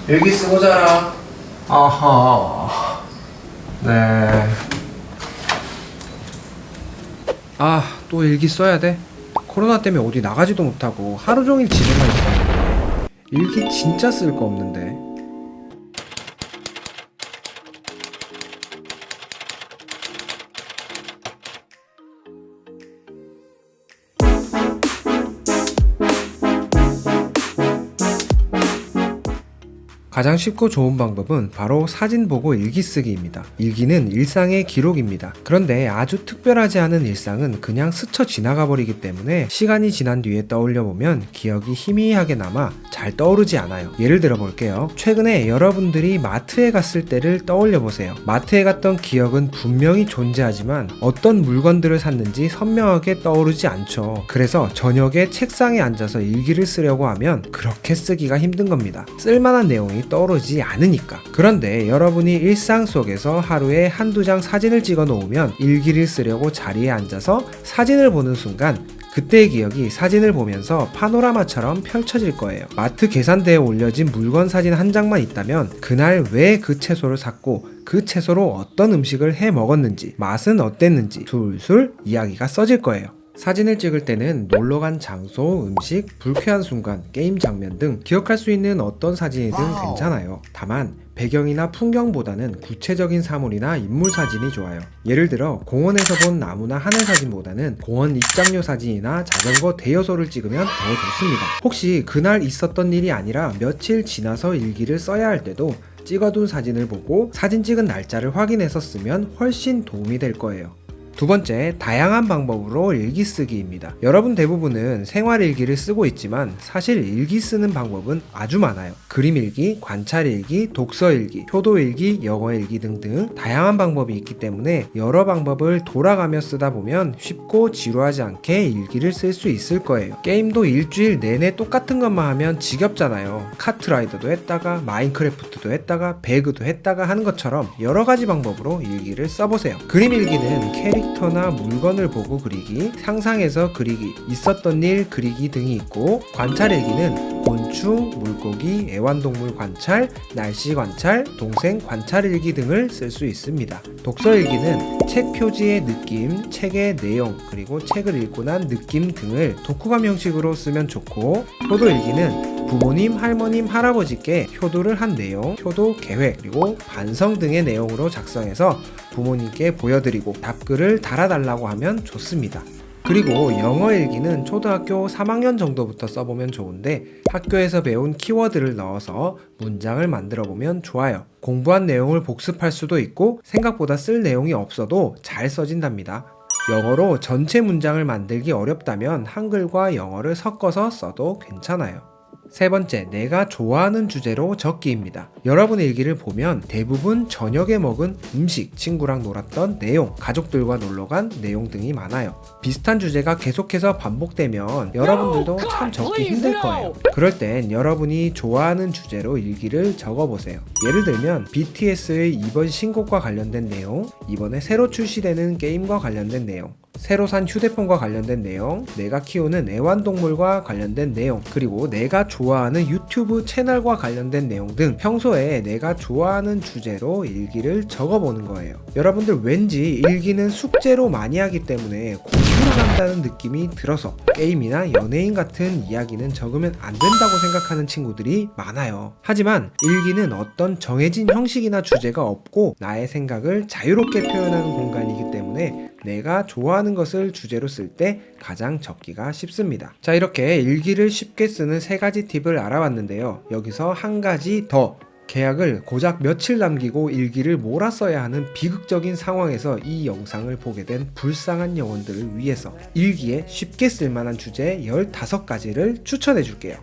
일기 쓰고 자라. 아하. 네. 아, 또 일기 써야 돼? 코로나 때문에 어디 나가지도 못하고 하루 종일 집에만 있었는데 일기 진짜 쓸 거 없는데. 가장 쉽고 좋은 방법은 바로 사진 보고 일기 쓰기입니다. 일기는 일상의 기록입니다. 그런데 아주 특별하지 않은 일상은 그냥 스쳐 지나가 버리기 때문에 시간이 지난 뒤에 떠올려 보면 기억이 희미하게 남아 잘 떠오르지 않아요. 예를 들어 볼게요. 최근에 여러분들이 마트에 갔을 때를 떠올려 보세요. 마트에 갔던 기억은 분명히 존재하지만 어떤 물건들을 샀는지 선명하게 떠오르지 않죠. 그래서 저녁에 책상에 앉아서 일기를 쓰려고 하면 그렇게 쓰기가 힘든 겁니다. 쓸만한 내용이 떠오르지 않으니까. 그런데 여러분이 일상 속에서 하루에 한두 장 사진을 찍어 놓으면 일기를 쓰려고 자리에 앉아서 사진을 보는 순간 그때의 기억이 사진을 보면서 파노라마처럼 펼쳐질 거예요. 마트 계산대에 올려진 물건 사진 한 장만 있다면 그날 왜 그 채소를 샀고 그 채소로 어떤 음식을 해 먹었는지 맛은 어땠는지 술술 이야기가 써질 거예요. 사진을 찍을 때는 놀러간 장소, 음식, 불쾌한 순간, 게임 장면 등 기억할 수 있는 어떤 사진이든 괜찮아요. 다만 배경이나 풍경보다는 구체적인 사물이나 인물 사진이 좋아요. 예를 들어 공원에서 본 나무나 하늘 사진보다는 공원 입장료 사진이나 자전거 대여소를 찍으면 더 좋습니다. 혹시 그날 있었던 일이 아니라 며칠 지나서 일기를 써야 할 때도 찍어둔 사진을 보고 사진 찍은 날짜를 확인해서 쓰면 훨씬 도움이 될 거예요. 두 번째, 다양한 방법으로 일기 쓰기입니다. 여러분 대부분은 생활일기를 쓰고 있지만 사실 일기 쓰는 방법은 아주 많아요. 그림일기, 관찰일기, 독서일기, 효도일기, 영어일기 등등 다양한 방법이 있기 때문에 여러 방법을 돌아가며 쓰다 보면 쉽고 지루하지 않게 일기를 쓸 수 있을 거예요. 게임도 일주일 내내 똑같은 것만 하면 지겹잖아요. 카트라이더도 했다가 마인크래프트도 했다가 배그도 했다가 하는 것처럼 여러 가지 방법으로 일기를 써보세요. 그림일기는 캐릭터나 물건을 보고 그리기, 상상해서 그리기, 있었던 일 그리기 등이 있고, 관찰일기는 곤충, 물고기, 애완동물 관찰, 날씨 관찰, 동생 관찰일기 등을 쓸 수 있습니다. 독서일기는 책 표지의 느낌, 책의 내용, 그리고 책을 읽고 난 느낌 등을 독후감 형식으로 쓰면 좋고, 효도일기는 부모님, 할머님, 할아버지께 효도를 한 내용, 효도 계획, 그리고 반성 등의 내용으로 작성해서 부모님께 보여드리고 답글을 달아달라고 하면 좋습니다. 그리고 영어일기는 초등학교 3학년 정도부터 써보면 좋은데 학교에서 배운 키워드를 넣어서 문장을 만들어 보면 좋아요. 공부한 내용을 복습할 수도 있고 생각보다 쓸 내용이 없어도 잘 써진답니다. 영어로 전체 문장을 만들기 어렵다면 한글과 영어를 섞어서 써도 괜찮아요. 세 번째, 내가 좋아하는 주제로 적기입니다. 여러분의 일기를 보면 대부분 저녁에 먹은 음식, 친구랑 놀았던 내용, 가족들과 놀러간 내용 등이 많아요. 비슷한 주제가 계속해서 반복되면 여러분들도 참 적기 힘들 거예요. 그럴 땐 여러분이 좋아하는 주제로 일기를 적어보세요. 예를 들면 BTS의 이번 신곡과 관련된 내용, 이번에 새로 출시되는 게임과 관련된 내용, 새로 산 휴대폰과 관련된 내용, 내가 키우는 애완동물과 관련된 내용, 그리고 내가 좋아하는 유튜브 채널과 관련된 내용 등 평소에 내가 좋아하는 주제로 일기를 적어보는 거예요. 여러분들 왠지 일기는 숙제로 많이 하기 때문에 공부를 한다는 느낌이 들어서 게임이나 연예인 같은 이야기는 적으면 안 된다고 생각하는 친구들이 많아요. 하지만 일기는 어떤 정해진 형식이나 주제가 없고 나의 생각을 자유롭게 표현하는 공간이기 때문에 내가 좋아하는 것을 주제로 쓸 때 가장 적기가 쉽습니다. 자, 이렇게 일기를 쉽게 쓰는 세 가지 팁을 알아봤는데요. 여기서 한 가지 더, 계약을 고작 며칠 남기고 일기를 몰아써야 하는 비극적인 상황에서 이 영상을 보게 된 불쌍한 영혼들을 위해서 일기에 쉽게 쓸만한 주제 15가지를 추천해 줄게요.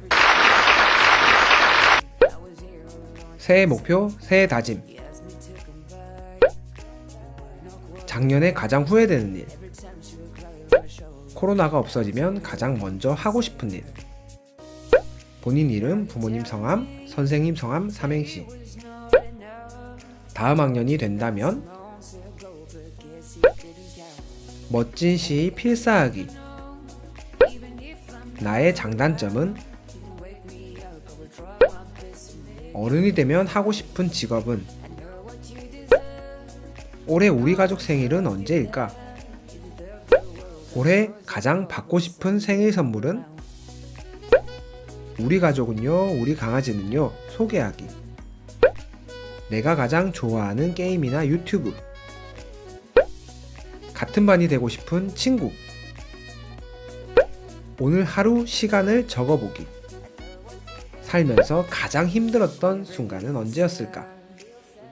새해 목표, 새해 다짐. 작년에 가장 후회되는 일. 코로나가 없어지면 가장 먼저 하고 싶은 일. 본인 이름, 부모님 성함, 선생님 성함 삼행시. 다음 학년이 된다면 멋진 시 필사하기. 나의 장단점은 어른이 되면 하고 싶은 직업은? 올해 우리 가족 생일은 언제일까? 올해 가장 받고 싶은 생일 선물은? 우리 가족은요, 우리 강아지는요, 소개하기. 내가 가장 좋아하는 게임이나 유튜브. 같은 반이 되고 싶은 친구. 오늘 하루 시간을 적어보기. 살면서 가장 힘들었던 순간은 언제였을까?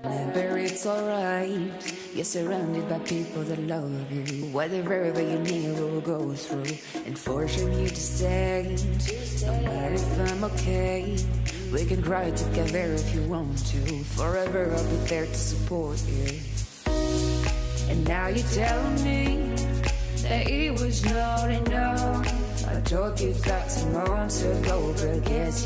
Remember it's alright. You're surrounded by people that love you. Whatever you need will go through. And fortune you to stay. No matter if I'm okay. We can cry together if you want to. Forever I'll be there to support you. And now you tell me that it was not enough. I told you that some months ago, but guess